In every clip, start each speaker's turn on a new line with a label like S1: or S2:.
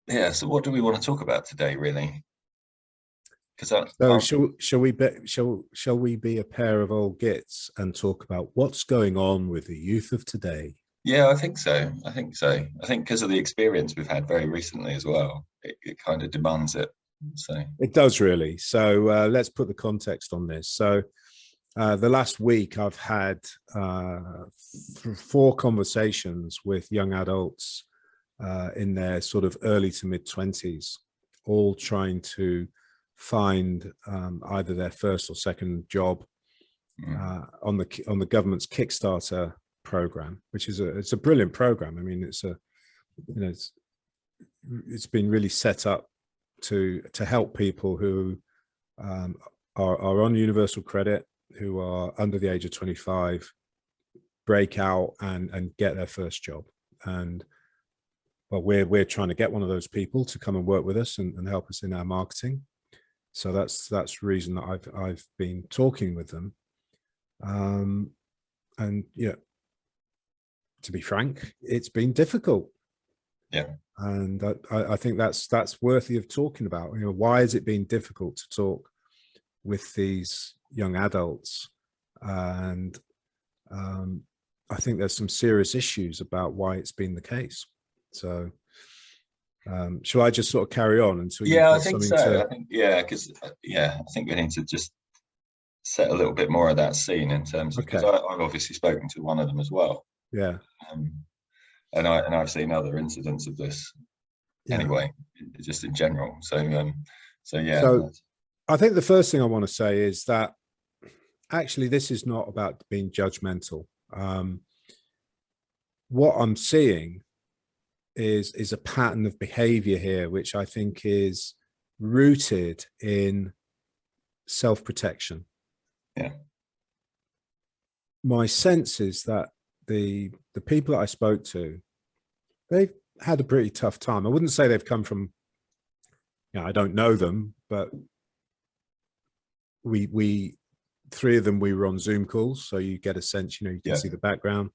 S1: Yeah, so what do we want to talk about today, really? Because
S2: So shall we be a pair of old gits and talk about what's going on with the youth of today?
S1: yeah, I think so. I think so. I think because of the experience we've had very recently as well, it kind of demands it. So
S2: It does really. So let's put the context on this. So the last week I've had four conversations with young adults in their sort of early to mid 20s, all trying to find either their first or second job on the government's Kickstarter program, which is it's a brilliant program. I mean, it's been really set up to help people who are on universal credit, who are under the age of 25, break out and get their first job. And well, we're trying to get one of those people to come and work with us and help us in our marketing. So that's the reason that I've been talking with them. And yeah, to be frank, it's been difficult.
S1: yeah,
S2: And I think that's worthy of talking about. You know, why has it been difficult to talk with these young adults? And I think there's some serious issues about why it's been the case. So shall I just sort of carry on until you've
S1: yeah, I
S2: got
S1: think
S2: something
S1: so.
S2: to?
S1: I think because I think we need to just set a little bit more of that scene in terms of because
S2: Okay.
S1: I've obviously spoken to one of them as well,
S2: Yeah.
S1: um, and I've seen other incidents of this
S2: Yeah.
S1: anyway, just in general. So yeah,
S2: So I think the first thing I want to say is that actually this is not about being judgmental. What I'm seeing is a pattern of behavior here, which I think is rooted in self-protection.
S1: yeah,
S2: My sense is that the people that I spoke to, they've had a pretty tough time. I wouldn't say they've come from, you know, I don't know them, but we three of them, we were on Zoom calls, so you get a sense, you know, you can
S1: yeah,
S2: see the background.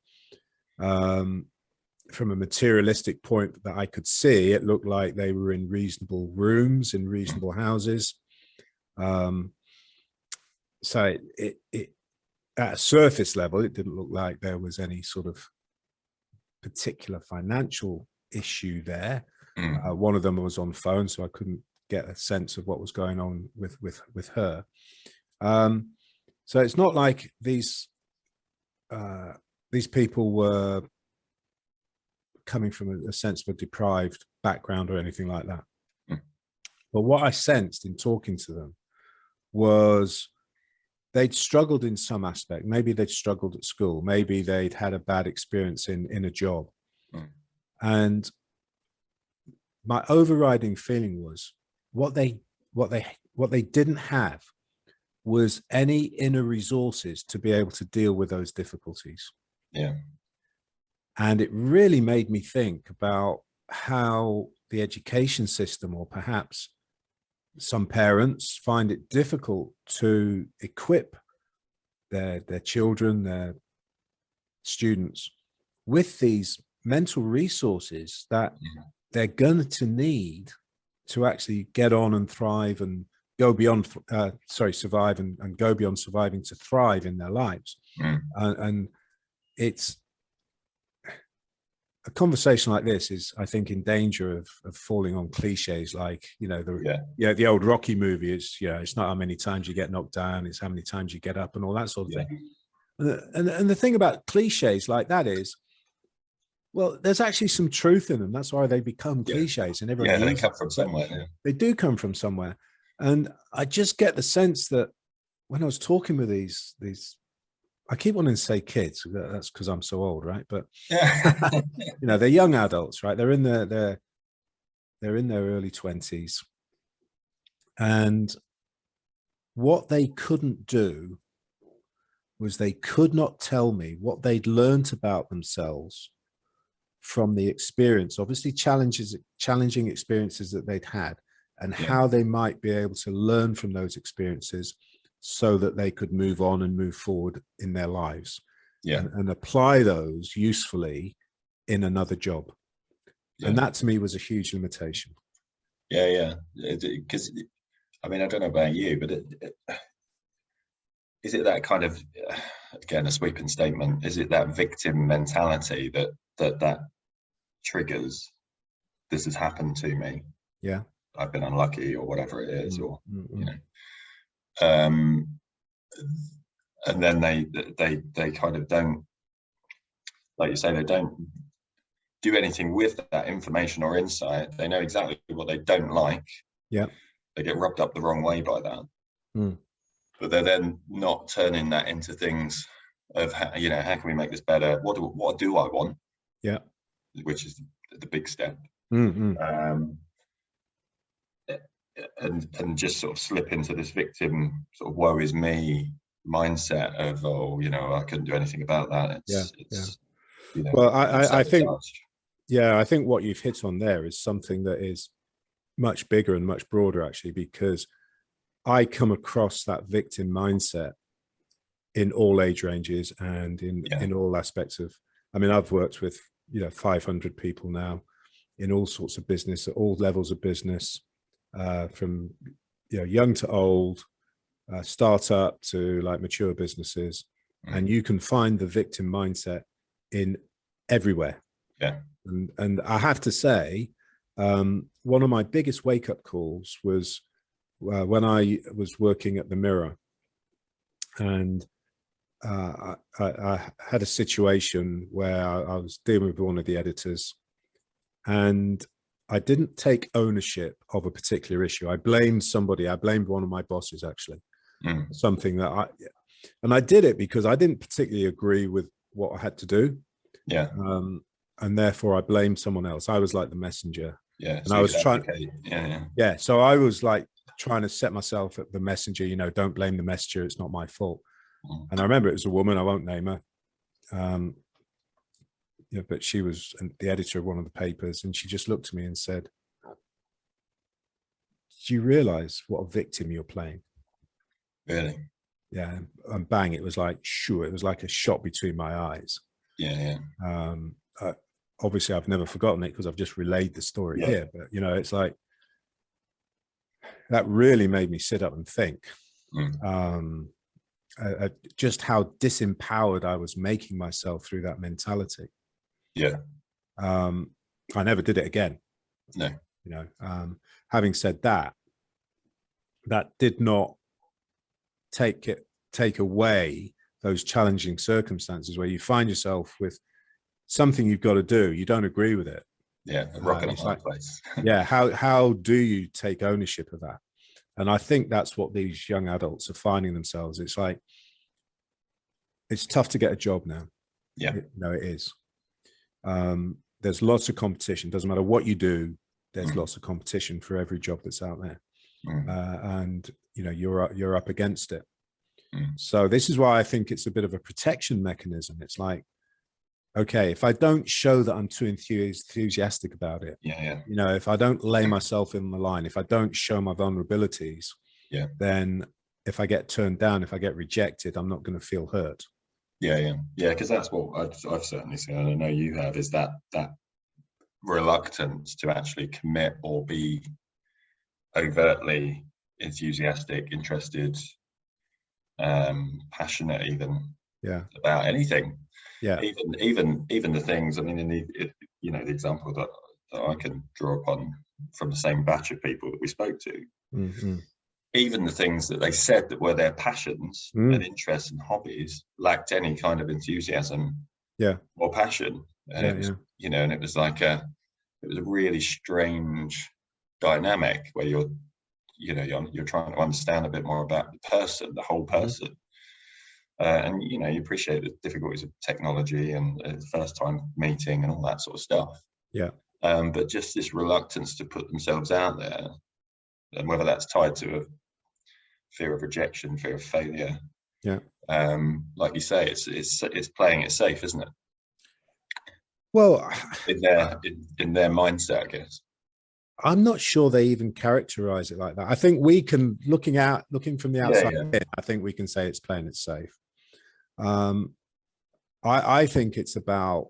S2: From a materialistic point that I could see, it looked like they were in reasonable rooms, in reasonable houses. So it at a surface level, it didn't look like there was any sort of particular financial issue there. One of them was on phone, so I couldn't get a sense of what was going on with her. So it's not like these people were coming from a sense of a deprived background or anything like that. But what I sensed in talking to them was they'd struggled in some aspect. Maybe they'd struggled at school. Maybe they'd had a bad experience in a job. And my overriding feeling was what they didn't have was any inner resources to be able to deal with those difficulties.
S1: yeah,
S2: And it really made me think about how the education system, or perhaps some parents, find it difficult to equip their children, their students, with these mental resources that they're going to need to actually get on and thrive and go beyond, survive and go beyond surviving to thrive in their lives. And it's a conversation like this is, I think, in danger of falling on cliches like, you know, the old Rocky movie is, you know, it's not how many times you get knocked down, it's how many times you get up and all that sort of thing. And the thing about cliches like that is, well, there's actually some truth in them. That's why they become cliches, and everyone
S1: they
S2: uses
S1: come from
S2: them.
S1: somewhere. Yeah.
S2: They do come from somewhere. And I just get the sense that when I was talking with these, I keep wanting to say kids. That's because I'm so old, right? But
S1: Yeah.
S2: you know, they're young adults, right? They're in their early 20s, and what they couldn't do was they could not tell me what they'd learned about themselves from the experience, obviously challenging experiences that they'd had, and how they might be able to learn from those experiences so that they could move on and move forward in their lives and apply those usefully in another job. And that to me was a huge limitation.
S1: Yeah. Because I mean, I don't know about you, but is it that kind of, again, a sweeping statement? Is it that victim mentality that triggers? This has happened to me.
S2: Yeah.
S1: I've been unlucky, or whatever it is,
S2: Mm,
S1: or
S2: mm,
S1: you
S2: mm.
S1: know, and then they kind of don't, like you say, they don't do anything with that information or insight. They know exactly what they don't like.
S2: Yeah.
S1: They get rubbed up the wrong way by that.
S2: Mm.
S1: But they're then not turning that into things of how, how can we make this better? What do I want?
S2: Yeah.
S1: Which is the big step.
S2: Mm,
S1: And just sort of slip into this victim sort of woe is me mindset of, oh, I couldn't do anything about that.
S2: yeah.
S1: It's
S2: Well, I think,
S1: self-sabotage.
S2: yeah, I think what you've hit on there is something that is much bigger and much broader, actually, because I come across that victim mindset in all age ranges and in all aspects of, I mean, I've worked with, 500 people now in all sorts of business, at all levels of business, from, young to old, startup to like mature businesses. And you can find the victim mindset in everywhere.
S1: Yeah.
S2: And I have to say, one of my biggest wake-up calls was when I was working at the Mirror, and I had a situation where I was dealing with one of the editors, and I didn't take ownership of a particular issue. I blamed somebody. I blamed one of my bosses, actually, something that and I did it because I didn't particularly agree with what I had to do.
S1: Yeah.
S2: And therefore I blamed someone else. I was like the messenger.
S1: Yeah.
S2: And I was trying.
S1: Yeah.
S2: So I was like trying to set myself at the messenger, don't blame the messenger. It's not my fault. And I remember it was a woman, I won't name her. But she was the editor of one of the papers, and she just looked at me and said, do you realize what a victim you're playing?
S1: Really?
S2: Yeah. And bang, it was like, sure. It was like a shot between my eyes.
S1: Yeah.
S2: Obviously I've never forgotten it because I've just relayed the story here, but it's like, that really made me sit up and think, just how disempowered I was making myself through that mentality.
S1: Yeah.
S2: I never did it again.
S1: No.
S2: Having said that, that did not take away those challenging circumstances where you find yourself with something you've got to do. You don't agree with it.
S1: Yeah. A rock in a hard place.
S2: Yeah. How do you take ownership of that? And I think that's what these young adults are finding themselves. It's like, it's tough to get a job now.
S1: Yeah.
S2: It is. There's lots of competition. Doesn't matter what you do. There's lots of competition for every job that's out there. And you're up against it. So this is why I think it's a bit of a protection mechanism. It's like, okay, if I don't show that I'm too enthusiastic about it, if I don't lay myself in the line, if I don't show my vulnerabilities, then if I get turned down, if I get rejected, I'm not going to feel hurt.
S1: Yeah. Because that's what I've certainly seen, and I know you have, is that reluctance to actually commit or be overtly enthusiastic, interested, passionate, even about anything.
S2: Yeah.
S1: Even the things, I mean, in the example that I can draw upon from the same batch of people that we spoke to, even the things that they said that were their passions and interests and hobbies lacked any kind of enthusiasm or passion. And it was, and it was like it was a really strange dynamic where you're trying to understand a bit more about the person, the whole person. And you appreciate the difficulties of technology and the first time meeting and all that sort of stuff. But just this reluctance to put themselves out there, and whether that's tied to a fear of rejection, fear of failure. Like you say, it's playing it safe, isn't it?
S2: Well,
S1: in their mindset, I guess.
S2: I'm not sure they even characterize it like that. I think we can, looking from the outside in, I think we can say it's playing it safe. I think it's about,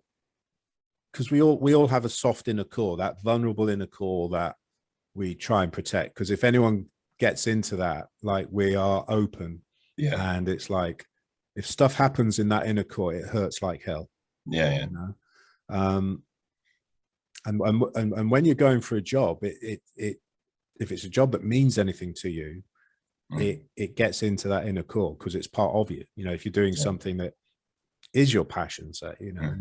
S2: because we all have a soft inner core, that vulnerable inner core that we try and protect, because if anyone gets into that, like, we are open.
S1: Yeah.
S2: And it's like, if stuff happens in that inner core, it hurts like hell.
S1: Yeah.
S2: You know? And when you're going for a job, it if it's a job that means anything to you, it gets into that inner core, because it's part of you. You know, if you're doing something that is your passion, say, you know,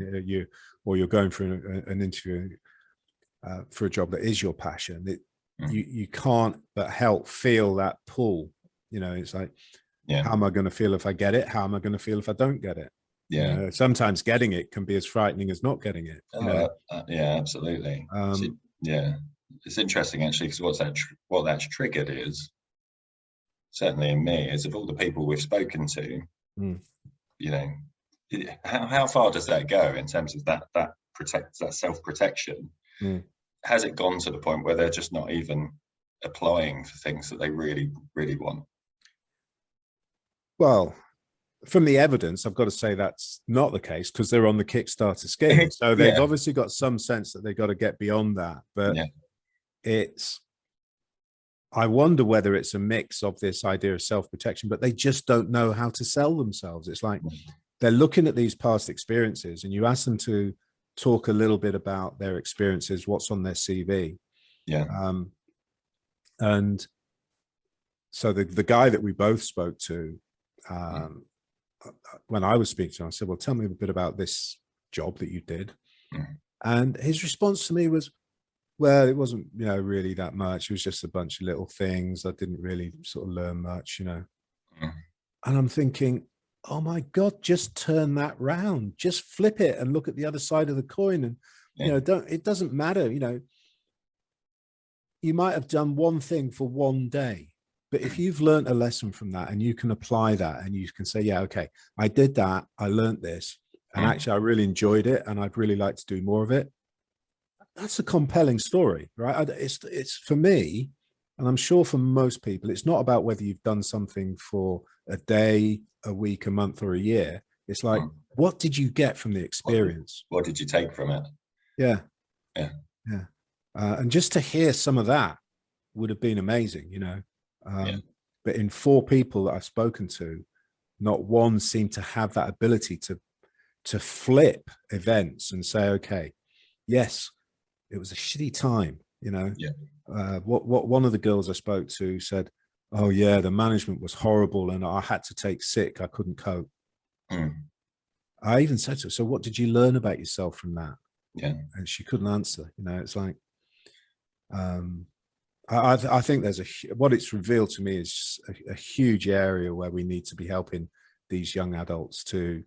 S2: or you're going for an interview for a job that is your passion, you can't but help feel that pull. You know, it's like, how am I going to feel if I get it? How am I going to feel if I don't get it?
S1: Yeah.
S2: You know, sometimes getting it can be as frightening as not getting it. You know?
S1: Yeah, absolutely. Yeah, it's interesting actually, because what that's triggered is, certainly in me, is of all the people we've spoken to, you know, how far does that go in terms of that self-protection? Has it gone to the point where they're just not even applying for things that they really, really want?
S2: Well, from the evidence, I've got to say that's not the case, because they're on the Kickstarter scheme. So they've obviously got some sense that they've got to get beyond that. But I wonder whether it's a mix of this idea of self-protection, but they just don't know how to sell themselves. It's like they're looking at these past experiences, and you ask them to talk a little bit about their experiences, what's on their CV. And so the guy that we both spoke to, when I was speaking to him, I said, well, tell me a bit about this job that you did. And his response to me was, well, it wasn't, you know, really that much. It was just a bunch of little things. I didn't really sort of learn much, you know. And I'm thinking, oh my God, just turn that round, just flip it and look at the other side of the coin. And, you know, it doesn't matter, you know, you might have done one thing for one day, but if you've learned a lesson from that and you can apply that and you can say, yeah, okay, I did that, I learned this, and actually I really enjoyed it and I'd really like to do more of it. That's a compelling story, right? It's for me, and I'm sure for most people, it's not about whether you've done something for a day, a week, a month, or a year. It's like, what did you get from the experience?
S1: What did you take from it?
S2: Yeah. And just to hear some of that would have been amazing, you know. But in 4 people that I've spoken to, not one seemed to have that ability to flip events and say, okay, yes, it was a shitty time, you know. What one of the girls I spoke to said, oh yeah, the management was horrible and I had to take sick, I couldn't cope. I even said to her, so what did you learn about yourself from that? And she couldn't answer. You know, it's like, I think there's what it's revealed to me is a huge area where we need to be helping these young adults to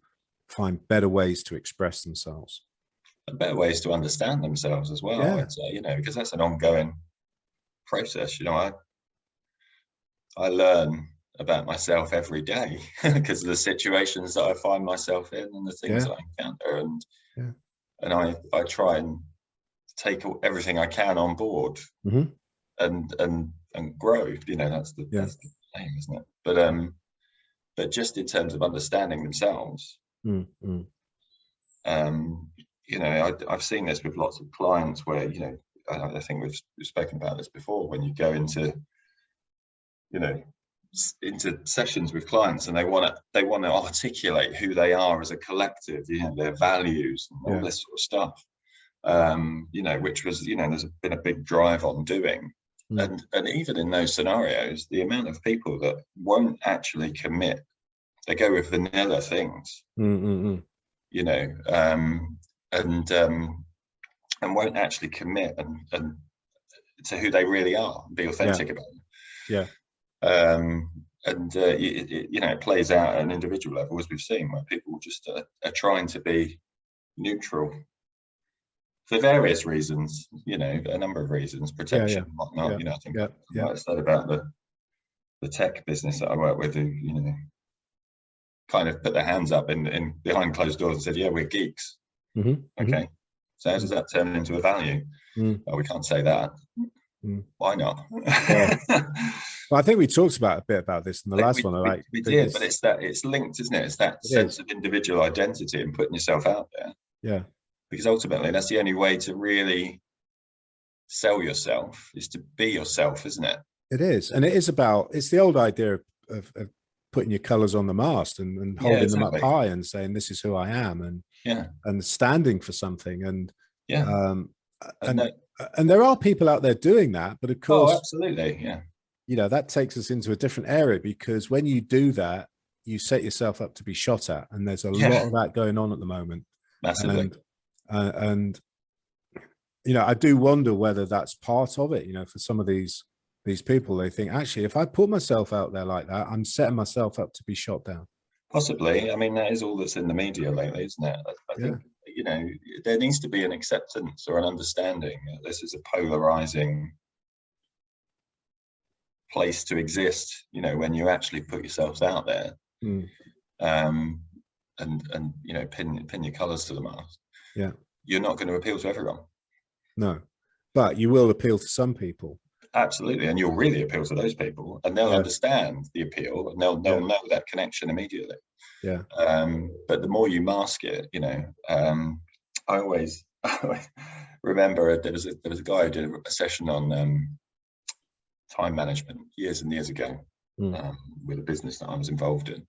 S2: find better ways to express themselves,
S1: and better ways to understand themselves as well. I'd say, you know, because that's an ongoing process. You know, I learn about myself every day because of the situations that I find myself in and the things that I encounter, and I try and take everything I can on board and grow. You know, that's the aim, isn't it? But just in terms of understanding themselves, you know, I've seen this with lots of clients where, you know, I think we've spoken about this before, when you go into, you know, into sessions with clients and they want to articulate who they are as a collective, you know, their values and all this sort of stuff, you know, which was, you know, there's been a big drive on doing. And even in those scenarios, the amount of people that won't actually commit, they go with vanilla things, you know, and won't actually commit and to who they really are, be authentic about it. You know, it plays out at an individual level, as we've seen, where people just are trying to be neutral for various reasons, you know, a number of reasons, protection and whatnot. You know, I think like I said about the tech business that I work with, who, you know, kind of put their hands up in behind closed doors and said, yeah, we're geeks. Okay, so how does that turn into a value? Well, we can't say that. Why not?
S2: Well, I think we talked about a bit about this in the last one.
S1: We did, but it's linked, isn't it? It's that sense of individual identity and putting yourself out there.
S2: Yeah.
S1: Because ultimately, that's the only way to really sell yourself. It's to be yourself, isn't it?
S2: It is. And it's the old idea of putting your colors on the mast and holding them up high and saying, this is who I am, and standing for something. And and there are people out there doing that, but of course,
S1: absolutely,
S2: that takes us into a different area, because when you do that, you set yourself up to be shot at, and there's a lot of that going on at the moment.
S1: Massively.
S2: And I do wonder whether that's part of it. For some of these people, they think, actually, if I put myself out there like that, I'm setting myself up to be shot down.
S1: Possibly. I mean, that is all that's in the media lately, isn't it? I think, there needs to be an acceptance or an understanding that this is a polarizing place to exist, when you actually put yourselves out there. And pin your colors to the mast. You're not going to appeal to everyone.
S2: No, but you will appeal to some people.
S1: Absolutely, and you'll really appeal to those people, and they'll understand the appeal, and they'll know that connection immediately. But the more you mask it, I always remember there was a guy who did a session on time management years and years ago with a business that I was involved in,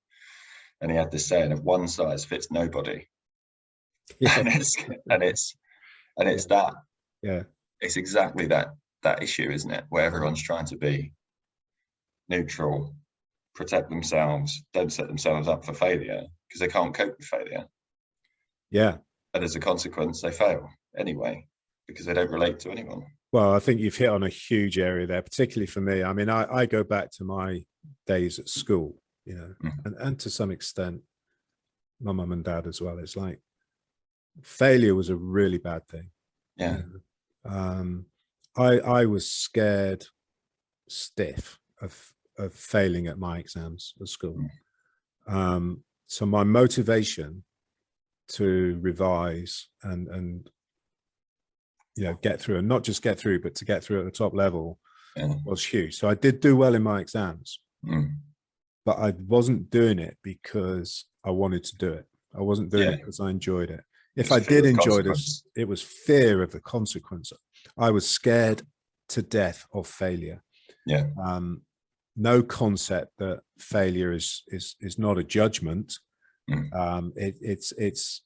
S1: and he had this saying of one size fits nobody. And it's that. It's exactly that issue, isn't it, where everyone's trying to be neutral, protect themselves, don't set themselves up for failure because they can't cope with failure. And as a consequence, they fail anyway because they don't relate to anyone.
S2: Well, I think you've hit on a huge area there, particularly for me. I mean, I go back to my days at school, and to some extent my mum and dad as well. It's like failure was a really bad thing. I was scared stiff of failing at my exams at school. So my motivation to revise and get through, and not just get through, but to get through at the top level was huge. So I did do well in my exams, but I wasn't doing it because I wanted to do it. I wasn't doing it because I enjoyed it. If I did enjoy this, it was fear of the consequence. I was scared to death of failure. No concept that failure is not a judgment. It's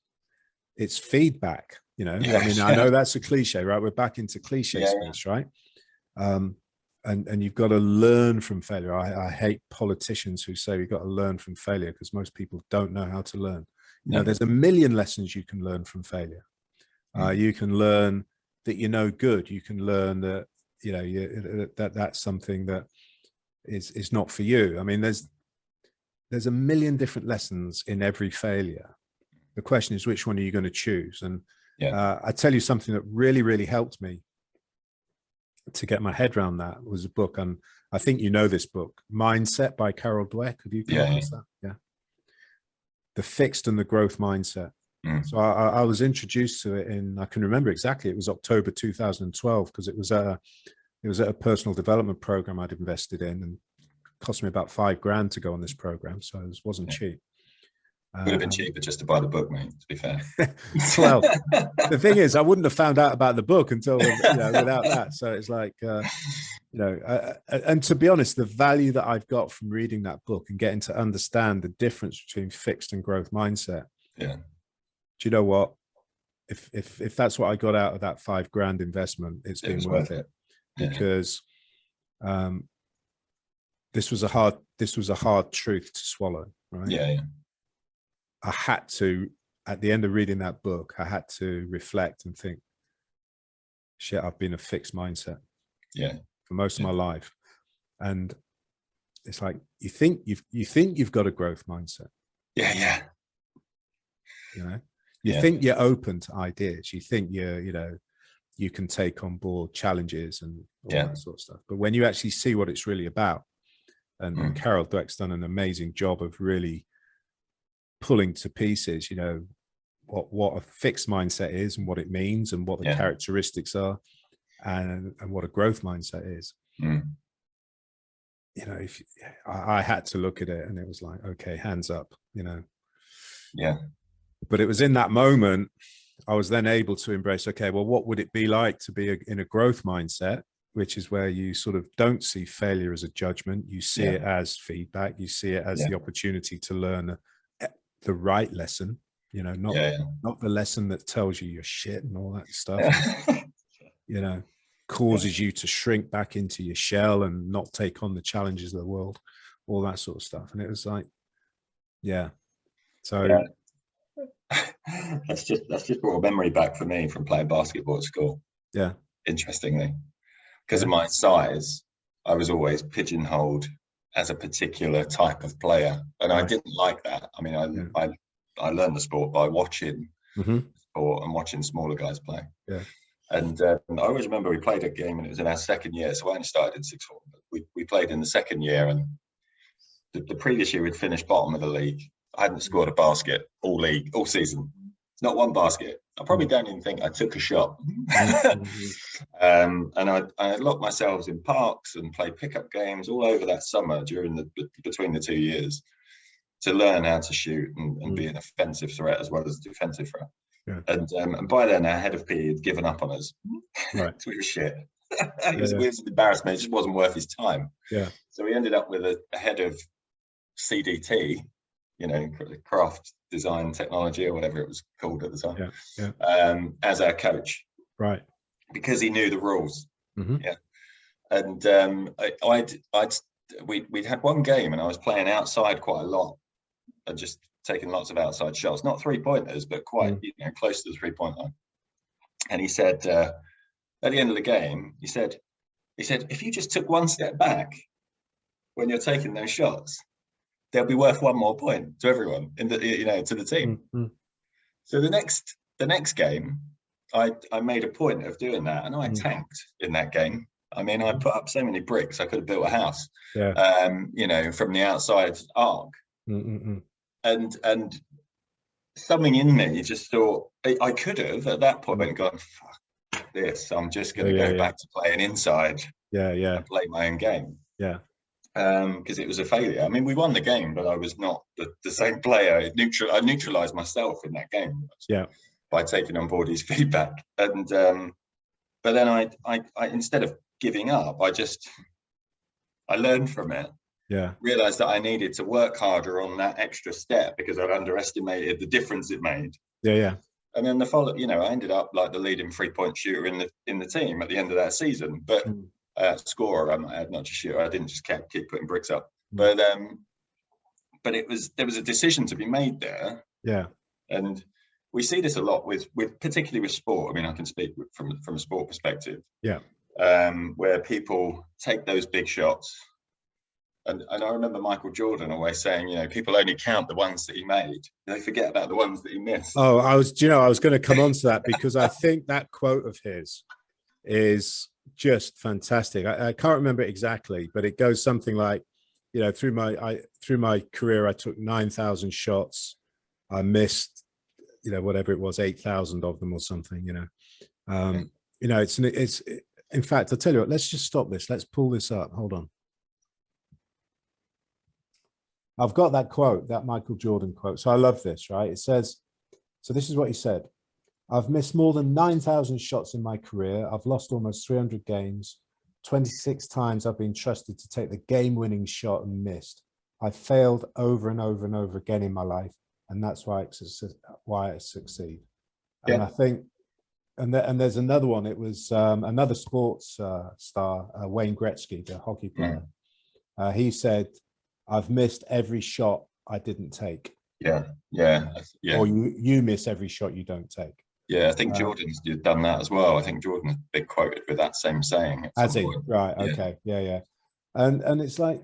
S2: feedback. I mean, I know that's a cliche, right? We're back into cliche space, right? And you've got to learn from failure. I hate politicians who say we've got to learn from failure, because most people don't know how to learn. There's a million lessons you can learn from failure. You can learn that you're no good. You can learn that that's something that is not for you. I mean, there's a million different lessons in every failure. The question is, which one are you going to choose? And I tell you something that really, really helped me to get my head around that was a book, and I think you know this book, Mindset by Carol Dweck. Have you come across that? The Fixed and the Growth Mindset. So I was introduced to it I can remember exactly, it was October 2012, because it was at a personal development program I'd invested in, and it cost me about $5,000 to go on this program, so it wasn't cheap.
S1: Would have been cheaper just to buy the book, mate, to be fair.
S2: Well, the thing is, I wouldn't have found out about the book until without that. So it's like and to be honest, the value that I've got from reading that book and getting to understand the difference between fixed and growth mindset. Do you know what? If that's what I got out of that $5,000 investment, it's been worth it. Because this was a hard truth to swallow, right? I had to, at the end of reading that book, I had to reflect and think, shit, I've been a fixed mindset for most of my life. And it's like, you think you've got a growth mindset. You think you're open to ideas. You think you can take on board challenges and all that sort of stuff. But when you actually see what it's really about, and Carol Dweck's done an amazing job of really pulling to pieces, what a fixed mindset is and what it means and what the characteristics are, and what a growth mindset is. I had to look at it, and it was like, okay, hands up, But it was in that moment, I was then able to embrace, okay, well, what would it be like to be in a growth mindset, which is where you sort of don't see failure as a judgment. You see it as feedback. You see it as the opportunity to learn the right lesson, you know, not the lesson that tells you you're shit and all that stuff, you know, causes you to shrink back into your shell and not take on the challenges of the world, all that sort of stuff. And it was like, so
S1: that's just brought a memory back for me from playing basketball at school. Interestingly, because of my size, I was always pigeonholed as a particular type of player, and I didn't like that. I mean, I learned the sport by watching sport and watching smaller guys play. And I always remember we played a game, and it was in our second year. So I only started in sixth form. We played in the second year, and the previous year we'd finished bottom of the league. I hadn't scored a basket all season. Not one basket. I probably don't even think I took a shot. And I locked myself in parks and played pickup games all over that summer between the 2 years to learn how to shoot and be an offensive threat as well as a defensive threat. And by then our head of PE had given up on us. So we were shit. It was an embarrassment. It just wasn't worth his time. So we ended up with a head of CDT, you know, craft design technology or whatever it was called at the time, as our coach, because he knew the rules. And we'd had one game, and I was playing outside quite a lot and just taking lots of outside shots, not 3-pointers, but quite you know, close to the 3-point line. And he said at the end of the game, he said, if you just took one step back when you're taking those shots, they'll be worth one more point to everyone to the team. So the next game, I made a point of doing that, and I tanked in that game. I mean, I put up so many bricks, I could have built a house, you know, from the outside arc. And something in me just thought I could have at that point gone, fuck this, I'm just going to go back to playing inside and play my own game. Because it was a failure. I mean, we won the game, but I was not the same player. I neutralized myself in that game by taking on board his feedback. And but then I instead of giving up, I learned from it. Realized that I needed to work harder on that extra step because I'd underestimated the difference it made. And then I ended up like the leading 3-point shooter in the team at the end of that season. But scorer, I might add, not just shooter. I didn't just keep putting bricks up. But there was a decision to be made there. And we see this a lot with particularly with sport. I mean, I can speak from a sport perspective. Where people take those big shots. And I remember Michael Jordan always saying, you know, people only count the ones that he made. They forget about the ones that he missed.
S2: Oh, I was going to come on to that because I think that quote of his is just fantastic. I can't remember it exactly, but it goes something like, you know, through my career, I took 9,000 shots. I missed, you know, whatever it was, 8,000 of them or something, you know. You know, it's in fact, I'll tell you what, let's just stop this. Let's pull this up. Hold on. I've got that quote, that Michael Jordan quote. So I love this, right? It says, so this is what he said. I've missed more than 9,000 shots in my career. I've lost almost 300 games. 26 times I've been trusted to take the game-winning shot and missed. I've failed over and over and over again in my life, and that's why I succeed. And I think, and there's another one. It was another sports star, Wayne Gretzky, the hockey player. He said, I've missed every shot I didn't take.
S1: Or
S2: you miss every shot you don't take.
S1: I think Jordan's done that as well. I think Jordan's been quoted with that same saying.
S2: Has he? Right. Okay. And it's like,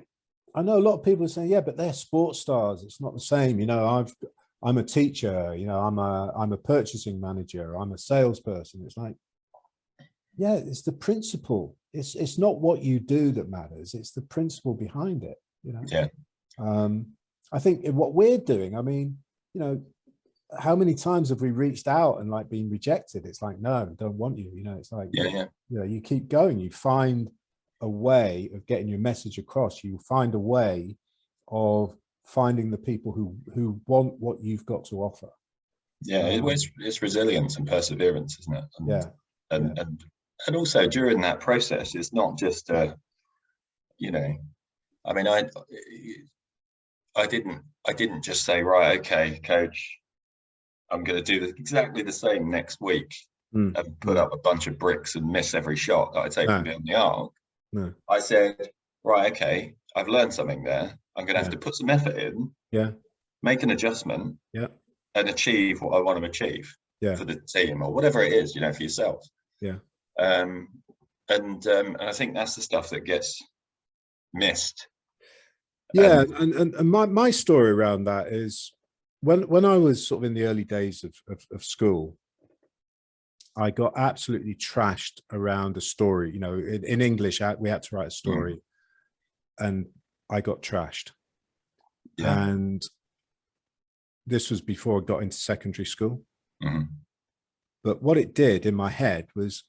S2: I know a lot of people say, yeah, but they're sports stars. It's not the same. You know, I'm a teacher. You know, I'm a purchasing manager. I'm a salesperson. It's like, yeah, it's the principle. It's not what you do that matters. It's the principle behind it. You know. I think what we're doing. I mean, you know, how many times have we reached out and like been rejected? It's like, no, don't want you. You know, it's like, you know, you keep going. You find a way of getting your message across. You find a way of finding the people who want what you've got to offer.
S1: Yeah, it's resilience and perseverance, isn't it? And,
S2: Yeah.
S1: And also during that process, it's not just you know, I mean, I didn't just say, right, okay, coach, I'm going to do exactly the same next week and put up a bunch of bricks and miss every shot that I take from beyond the arc.
S2: No.
S1: I said, right, okay, I've learned something there. I'm going to have to put some effort in, make an adjustment, and achieve what I want to achieve for the team or whatever it is, for yourself. And I think that's the stuff that gets missed.
S2: And my story around that is when I was sort of in the early days of school, I got absolutely trashed around a story. In English, we had to write a story, and I got trashed. And this was before I got into secondary school. But what it did in my head was,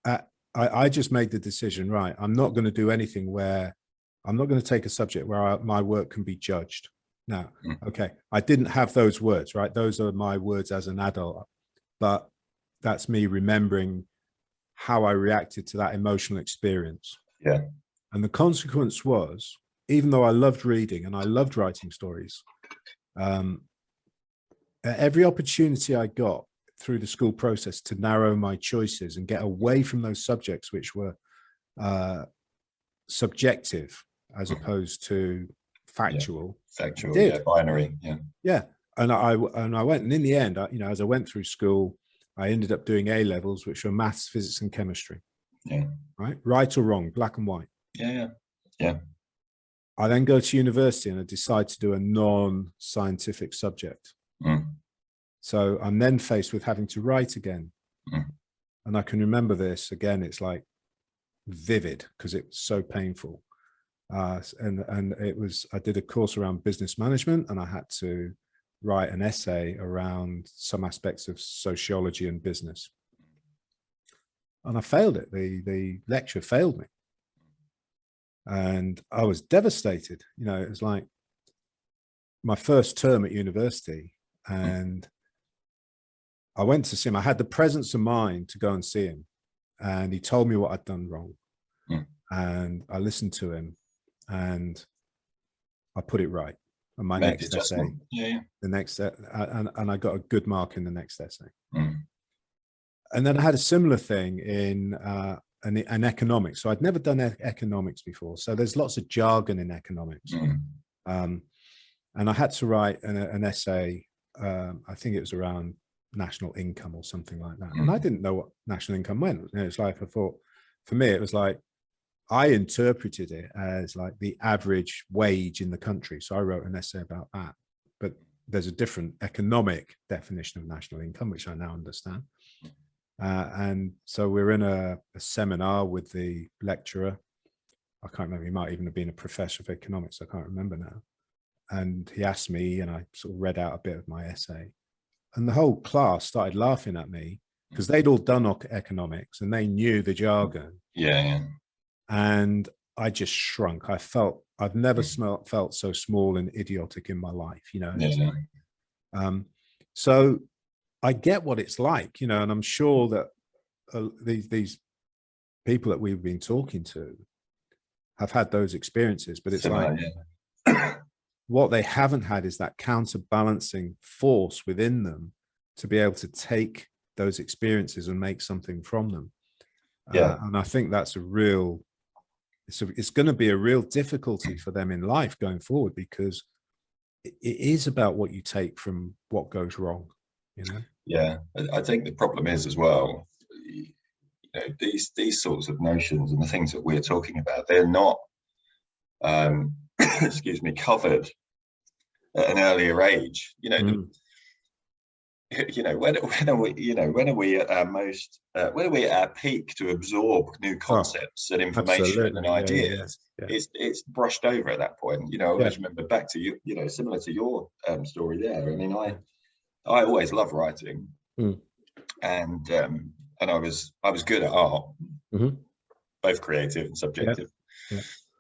S2: I just made the decision, right, I'm not going to do anything where I'm not going to take a subject where my work can be judged. Now, okay, I didn't have those words, right? Those are my words as an adult, but that's me remembering how I reacted to that emotional experience. And the consequence was, even though I loved reading and I loved writing stories, every opportunity I got through the school process to narrow my choices and get away from those subjects which were subjective as opposed to factual.
S1: Binary.
S2: And I went, and in the end, as I went through school, I ended up doing A levels, which were maths, physics, and chemistry. Right or wrong, black and white. I then go to university and I decide to do a non-scientific subject. So I'm then faced with having to write again. And I can remember this again, it's like vivid because it was so painful. And it was, I did a course around business management, and I had to write an essay around some aspects of sociology and business. And I failed it. The lecture failed me. And I was devastated. It was like my first term at university, and I went to see him. I had the presence of mind to go and see him, and he told me what I'd done wrong. And I listened to him, and I put it right on my next essay. The next, and I got a good mark in the next essay. And then I had a similar thing in economics. So I'd never done economics before. So there's lots of jargon in economics. And I had to write an essay. I think it was around national income or something like that. And I didn't know what national income meant. It's like, I thought, for me, it was like, I interpreted it as like the average wage in the country. So I wrote an essay about that. But there's a different economic definition of national income, which I now understand. And so we're in a seminar with the lecturer. I can't remember, he might even have been a professor of economics. I can't remember now. And he asked me, and I sort of read out a bit of my essay. And the whole class started laughing at me because they'd all done economics and they knew the jargon. And I just shrunk. I've never felt so small and idiotic in my life, so I get what it's like, and I'm sure that these people that we've been talking to have had those experiences, but it's what they haven't had is that counterbalancing force within them to be able to take those experiences and make something from them. And I think that's it's going to be a real difficulty for them in life going forward, because it is about what you take from what goes wrong,
S1: I think the problem is as well, these sorts of notions and the things that we're talking about, they're not excuse me, covered at an earlier age. When are we at our most? When are we at our peak to absorb new concepts and information and ideas? It's brushed over at that point. I always remember back to you. Similar to your story there. I mean, I always loved writing, and I was good at art, both creative and subjective.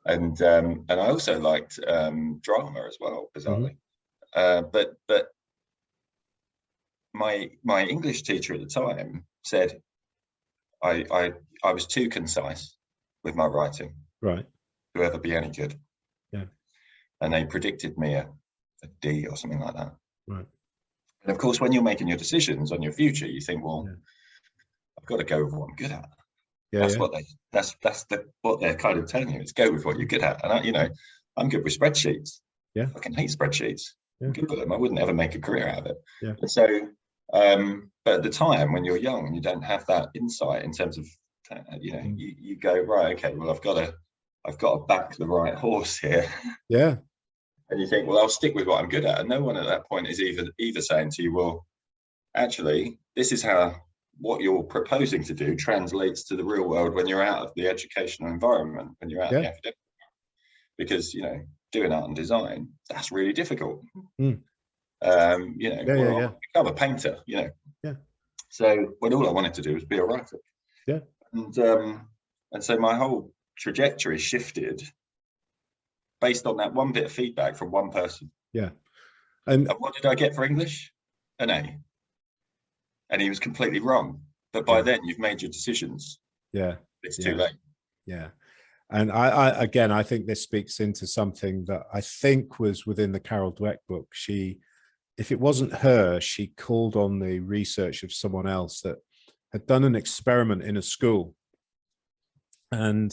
S1: And I also liked drama as well, bizarrely. But my English teacher at the time said I was too concise with my writing,
S2: right,
S1: to ever be any good.
S2: Yeah.
S1: And they predicted me a D or something like that.
S2: Right.
S1: And of course, when you're making your decisions on your future, you think, well,
S2: Yeah.
S1: I've got to go with what I'm good at.
S2: Yeah,
S1: that's what what they're kind of telling you, is go with what you're good at. And I'm good with spreadsheets.
S2: Yeah.
S1: I can hate spreadsheets.
S2: Yeah.
S1: I'm good with them. I wouldn't ever make a career out of it.
S2: Yeah.
S1: And so, but at the time when you're young and you don't have that insight in terms of, you go, right, okay, well, I've got to back the right horse here.
S2: Yeah.
S1: And you think, well, I'll stick with what I'm good at. And no one at that point is either saying to you, well, actually, this is how what you're proposing to do translates to the real world when you're out of the educational environment, when you're out of the academic environment. Because, doing art and design, that's really difficult. Become a painter, Yeah. So when all I wanted to do was be a writer.
S2: Yeah.
S1: And so my whole trajectory shifted based on that one bit of feedback from one person.
S2: Yeah.
S1: And what did I get for English? An A. And he was completely wrong. But by then you've made your decisions.
S2: Yeah.
S1: It's too late.
S2: Yeah. And I think this speaks into something that I think was within the Carol Dweck book. If it wasn't her, she called on the research of someone else that had done an experiment in a school. And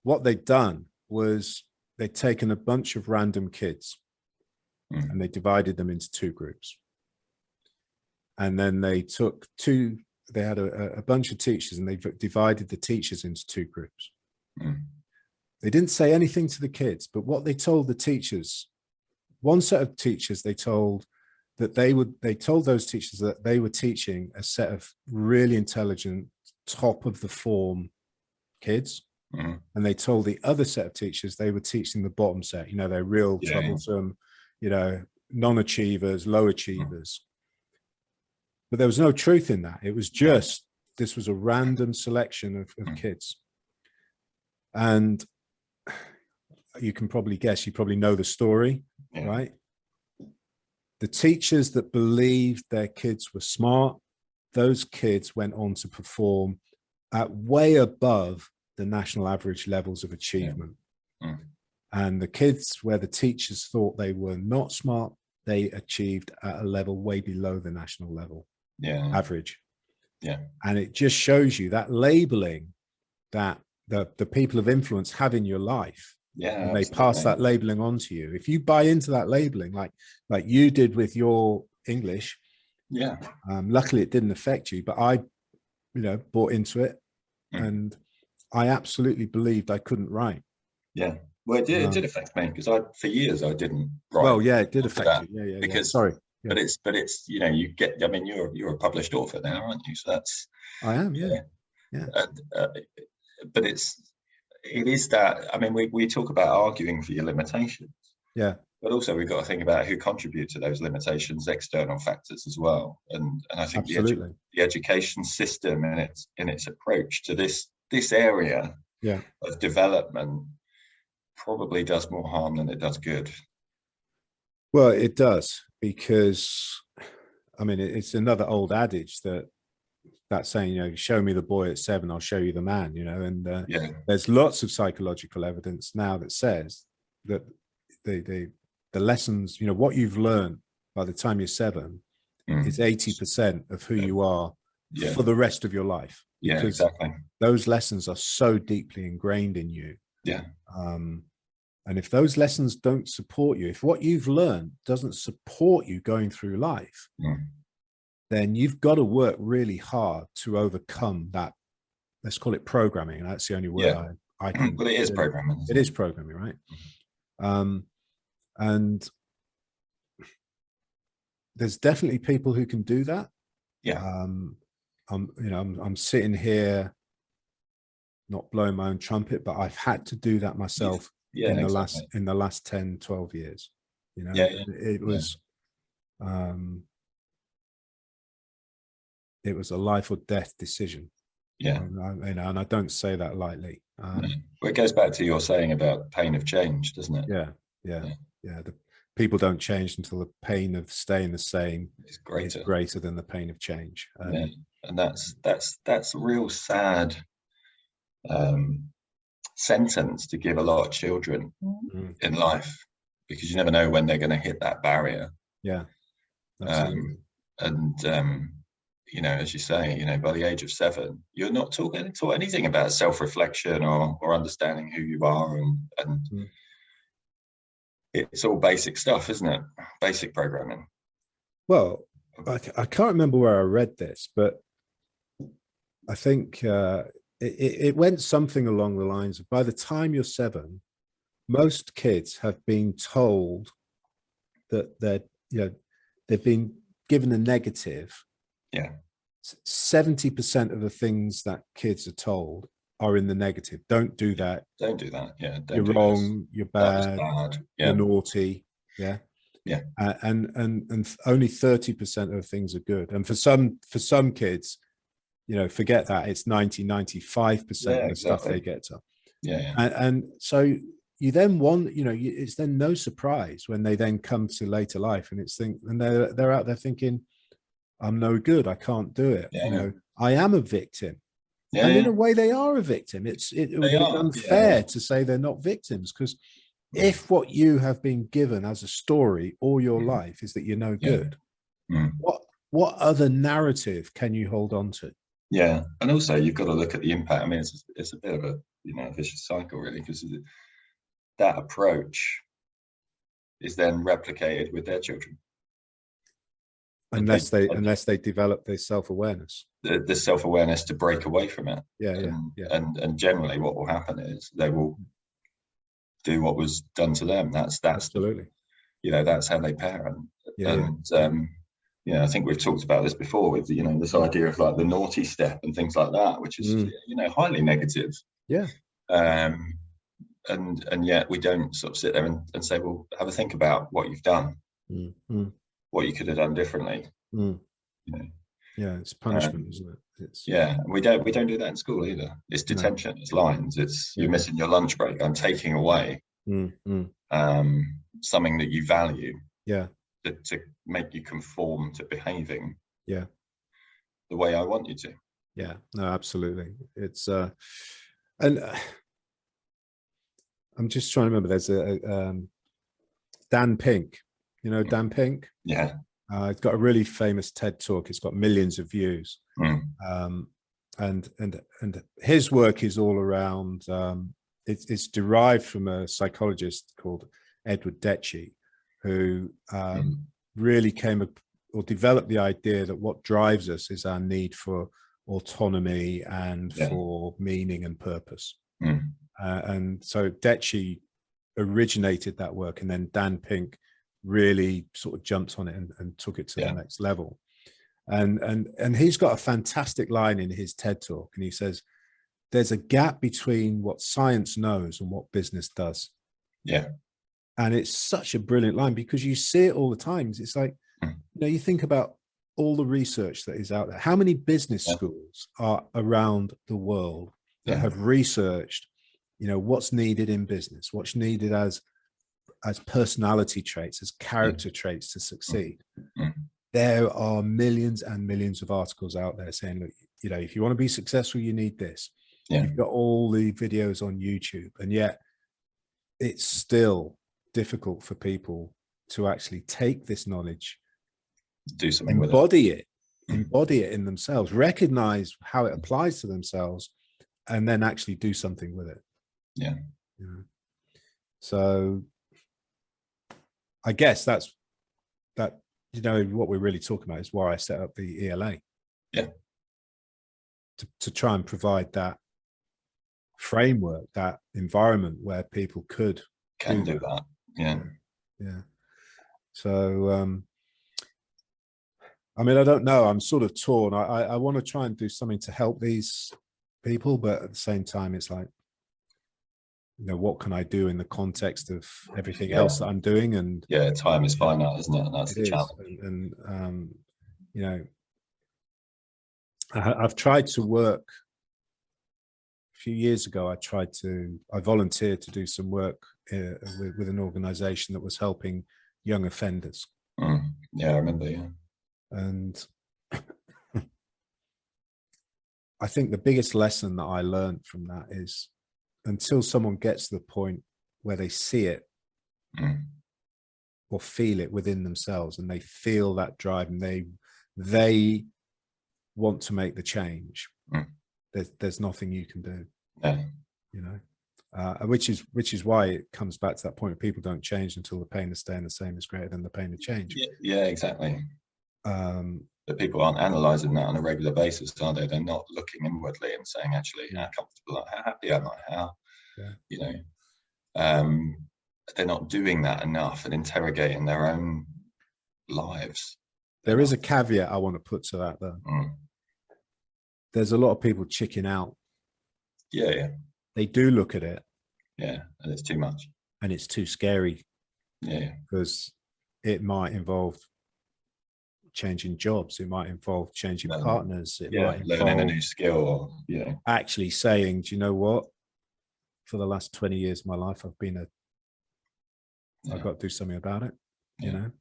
S2: what they'd done was they'd taken a bunch of random kids and they divided them into two groups. And then they had a bunch of teachers and they divided the teachers into two groups. They didn't say anything to the kids, but what they told the teachers, one set of teachers, they told those teachers that they were teaching a set of really intelligent, top of the form kids. And they told the other set of teachers they were teaching the bottom set, they're real troublesome, non-achievers, low achievers. But there was no truth in that. It was just, this was a random selection of kids. And you can probably guess, you probably know the story, right? The teachers that believed their kids were smart, those kids went on to perform at way above the national average levels of achievement. And the kids where the teachers thought they were not smart, they achieved at a level way below the national level average. And it just shows you that labeling that the people of influence have in your life. And they pass that labeling on to you. If you buy into that labeling, like you did with your English, luckily it didn't affect you, but I, bought into it, and I absolutely believed I couldn't write.
S1: Well, it did affect me, because for years I didn't write.
S2: Well, it did affect you.
S1: Because
S2: sorry.
S1: But it's you get. I mean, you're a published author now, aren't you? So that's.
S2: I am.
S1: But it is that. I mean, we talk about arguing for your limitations. But also we've got to think about who contribute to those limitations, external factors as well. And I think the education system in its approach to this area of development probably does more harm than it does good.
S2: Well, it does, because I mean, it's another old adage that's saying, show me the boy at 7, I'll show you the man, and there's lots of psychological evidence now that says that the lessons, what you've learned by the time you're 7 is 80% of who you are for the rest of your life.
S1: Exactly.
S2: Those lessons are so deeply ingrained in you. And if those lessons don't support you, if what you've learned doesn't support you going through life, then you've got to work really hard to overcome that. Let's call it programming. And that's the only word I can.
S1: Well, it is programming.
S2: It is programming, right? And there's definitely people who can do that. I'm sitting here not blowing my own trumpet, but I've had to do that myself in the last 10, 12 years. It was it was a life or death decision. And I don't say that lightly. Well,
S1: it goes back to your saying about pain of change, doesn't it?
S2: Yeah. people don't change until the pain of staying the same
S1: is
S2: greater than the pain of change.
S1: Yeah. And that's a real sad sentence to give a lot of children in life, because you never know when they're going to hit that barrier.
S2: Yeah, absolutely.
S1: You know, as you say, you know, by the age of 7, you're not taught anything about self-reflection or understanding who you are, and it's all basic stuff, isn't it? Basic programming.
S2: Well, I can't remember where I read this, but I think it went something along the lines of, by the time you're 7, most kids have been told that they've been given a negative.
S1: Yeah.
S2: 70% of the things that kids are told are in the negative. Don't do that.
S1: Don't do that. Yeah.
S2: You're wrong. You're bad.
S1: Yeah.
S2: You're naughty. Yeah.
S1: Yeah.
S2: And only 30% of things are good. And for some kids, you know, forget that. It's 95% of the stuff they get to.
S1: Yeah.
S2: And so you then want, you know, it's then no surprise when they then come to later life, and they're out there thinking, I'm no good. I can't do it.
S1: Yeah.
S2: You know, I am a victim.
S1: Yeah,
S2: and in a way, they are a victim. It would be unfair to say they're not victims, because if what you have been given as a story all your life is that you're no good, what other narrative can you hold on to?
S1: Yeah, and also you've got to look at the impact. I mean, it's a bit of a, you know, vicious cycle, really, because that approach is then replicated with their children.
S2: Unless they develop their self-awareness,
S1: the self-awareness to break away from it. And generally what will happen is they will do what was done to them. That's
S2: absolutely,
S1: you know, that's how they parent. You know, I think we've talked about this before with, you know, this idea of like the naughty step and things like that, which is you know, highly negative. And yet we don't sort of sit there and say, well, have a think about what you've done, what you could have done differently. You know?
S2: Yeah, it's punishment, isn't it?
S1: We don't do that in school either. It's detention. It's lines. It's you're missing your lunch break. I'm taking away something that you value. To make you conform to behaving the way I want you to.
S2: Yeah, no, absolutely. It's and I'm just trying to remember, there's a Dan Pink, you know Dan Pink?
S1: Yeah.
S2: It's got a really famous TED talk. It's got millions of views. And his work is all around, it's derived from a psychologist called Edward Deci, who really developed the idea that what drives us is our need for autonomy and for meaning and purpose. And so Deci originated that work, and then Dan Pink really sort of jumped on it and took it to the next level. And he's got a fantastic line in his TED talk, and he says, there's a gap between what science knows and what business does. And it's such a brilliant line, because you see it all the time. It's like, you know, you think about all the research that is out there. How many business schools are around the world that have researched, you know, what's needed in business, what's needed as personality traits, as character traits to succeed. There are millions and millions of articles out there saying, look, you know, if you want to be successful, you need this. You've got all the videos on YouTube, and yet it's still difficult for people to actually take this knowledge,
S1: do something with
S2: it, embody it in themselves, recognize how it applies to themselves, and then actually do something with it. So I guess that's that, you know, what we're really talking about is why I set up the ELA. To try and provide that framework, that environment where people can do that. So I mean, I don't know, I'm sort of torn. I want to try and do something to help these people, but at the same time it's like, you know, what can I do in the context of everything else that I'm doing? And
S1: time is finite, isn't it? And that's the challenge.
S2: And you know, I've tried to work. A few years ago, I volunteered to do some work with an organization that was helping young offenders.
S1: Yeah, I remember. Yeah.
S2: And I think the biggest lesson that I learned from that is, until someone gets to the point where they see it or feel it within themselves, and they feel that drive, and they want to make the change, there's nothing you can do.
S1: Yeah.
S2: You know, which is why it comes back to that point of people don't change until the pain of staying the same is greater than the pain of change.
S1: Yeah, exactly. But people aren't analysing that on a regular basis, are they? They're not looking inwardly and saying, actually, how comfortable, how happy am I? How, you know, they're not doing that enough and interrogating their own lives.
S2: There is a caveat I want to put to that, though. There's a lot of people chicken out.
S1: Yeah.
S2: They do look at it.
S1: Yeah, and it's too much.
S2: And it's too scary.
S1: Yeah.
S2: Because it might involve changing jobs. It might involve changing partners. It might involve
S1: learning a new skill. Or,
S2: actually saying, do you know what? For the last 20 years of my life, I've got to do something about it. You know,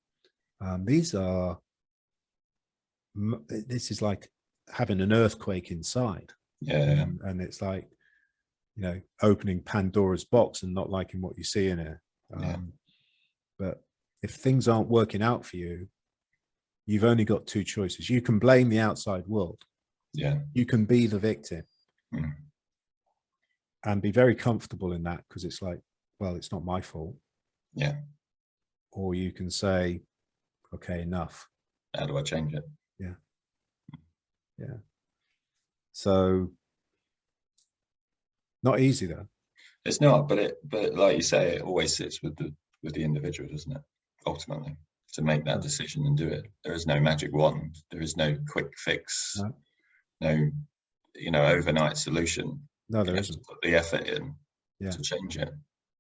S2: this is like having an earthquake inside. And it's like, you know, opening Pandora's box and not liking what you see in it. But if things aren't working out for you, you've only got two choices. You can blame the outside world. You can be the victim and be very comfortable in that, because it's like, well, it's not my fault. Or you can say, okay, enough.
S1: How do I change it?
S2: So not easy though.
S1: It's not, but like you say, it always sits with the individual, doesn't it? Ultimately, to make that decision and do it. There is no magic wand. There is no quick fix. No, you know, overnight solution.
S2: No, there isn't.
S1: Put the effort in to change it.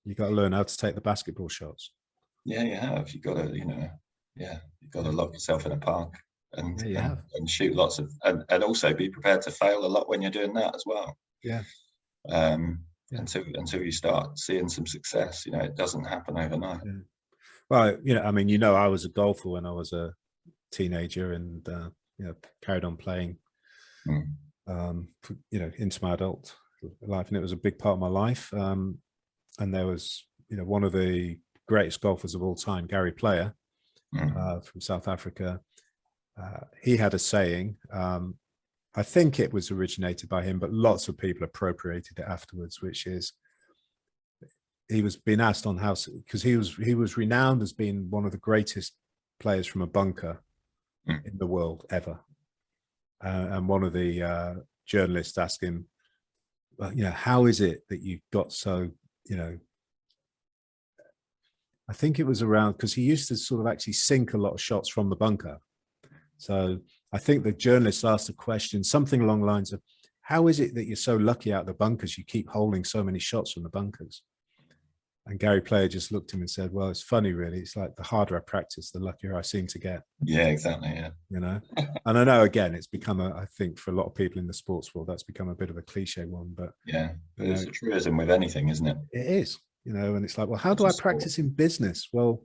S2: You got to learn how to take the basketball shots.
S1: Yeah, you have. You got to, you know, you've got to lock yourself in a park and shoot lots of, and also be prepared to fail a lot when you're doing that as well. Until you start seeing some success. You know, it doesn't happen overnight.
S2: Well, you know, I mean, you know, I was a golfer when I was a teenager, and you know, carried on playing you know, into my adult life, and it was a big part of my life. And there was, you know, one of the greatest golfers of all time, Gary Player, from South Africa. He had a saying, I think it was originated by him, but lots of people appropriated it afterwards, which is, he was being asked on how, because he was renowned as being one of the greatest players from a bunker in the world ever. And one of the journalists asked him, well, you know, how is it that you got so, you know, I think it was around, because he used to sort of actually sink a lot of shots from the bunker. So I think the journalist asked a question, something along the lines of, how is it that you're so lucky out of the bunkers? You keep holding so many shots from the bunkers. And Gary Player just looked at him and said, well, it's funny, really. It's like the harder I practice, the luckier I seem to get.
S1: Yeah, exactly. Yeah.
S2: You know, and I know, again, it's become I think for a lot of people in the sports world, that's become a bit of a cliche one, but
S1: but it's a truism with anything, isn't it?
S2: It is, you know, and it's like, well, how do I practice in business? Well,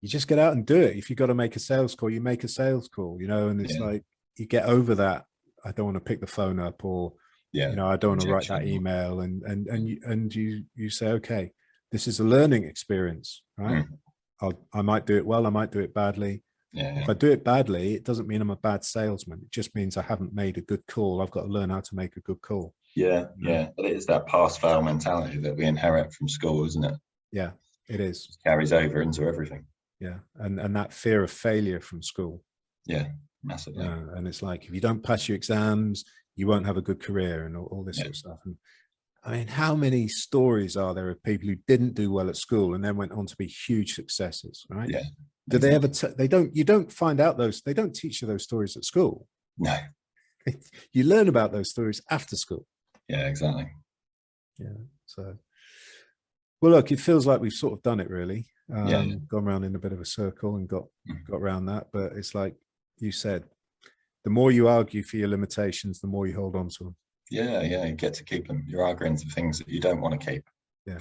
S2: you just get out and do it. If you've got to make a sales call, you make a sales call, you know, and it's like, you get over that. I don't want to pick the phone up, or, you know, I don't want to write that email, and you say, okay, this is a learning experience, right? I might do it well, I might do it badly. If I do it badly, it doesn't mean I'm a bad salesman. It just means I haven't made a good call. I've got to learn how to make a good call.
S1: But it is that pass-fail mentality that we inherit from school, isn't it?
S2: Yeah, it is.
S1: It carries over into everything.
S2: Yeah, and that fear of failure from school.
S1: Yeah, massively.
S2: And it's like, if you don't pass your exams, you won't have a good career, and all this sort of stuff. And I mean, how many stories are there of people who didn't do well at school and then went on to be huge successes, right?
S1: Yeah.
S2: Do they ever, you don't find out those, they don't teach you those stories at school.
S1: No.
S2: You learn about those stories after school.
S1: Yeah, exactly.
S2: Yeah. So, well, look, it feels like we've sort of done it, really. Gone around in a bit of a circle and got around that. But it's like you said, the more you argue for your limitations, the more you hold on to them.
S1: Yeah, you get to keep them. You're arguing for things that you don't want to keep.
S2: Yeah.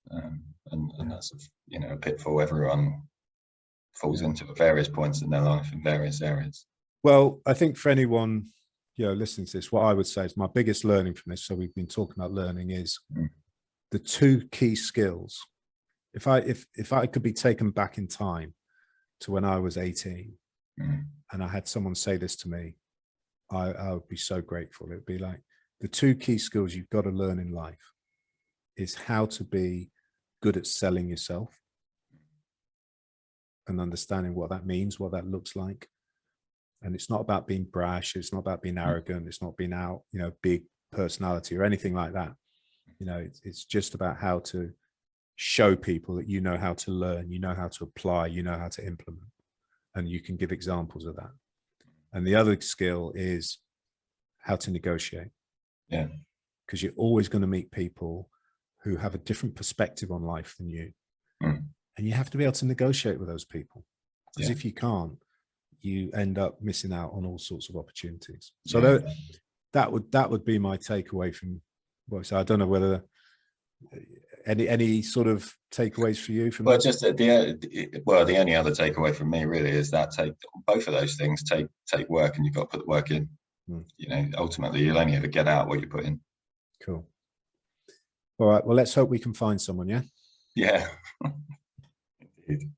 S1: And that's, you know, a pitfall everyone falls into at various points in their life in various areas.
S2: Well, I think for anyone, you know, listening to this, what I would say is my biggest learning from this, so we've been talking about learning, is the 2 key skills. If I could be taken back in time to when I was 18 and I had someone say this to me, I would be so grateful. It would be like, the 2 key skills you've got to learn in life is how to be good at selling yourself and understanding what that means, what that looks like. And it's not about being brash. It's not about being arrogant. It's not being out, you know, big personality or anything like that. You know, it's just about how to show people that you know how to learn, you know how to apply, you know how to implement, and you can give examples of that. And the other skill is how to negotiate.
S1: Yeah.
S2: Because you're always going to meet people who have a different perspective on life than you. And you have to be able to negotiate with those people. Because if you can't, you end up missing out on all sorts of opportunities. So that would be my takeaway from what I said. I don't know whether any sort of takeaways for you from
S1: well, just the only other takeaway from me really is that both of those things take work, and you've got to put the work in. You know, ultimately you'll only ever get out what you put in.
S2: Cool. All right, well, let's hope we can find someone. Yeah
S1: Indeed.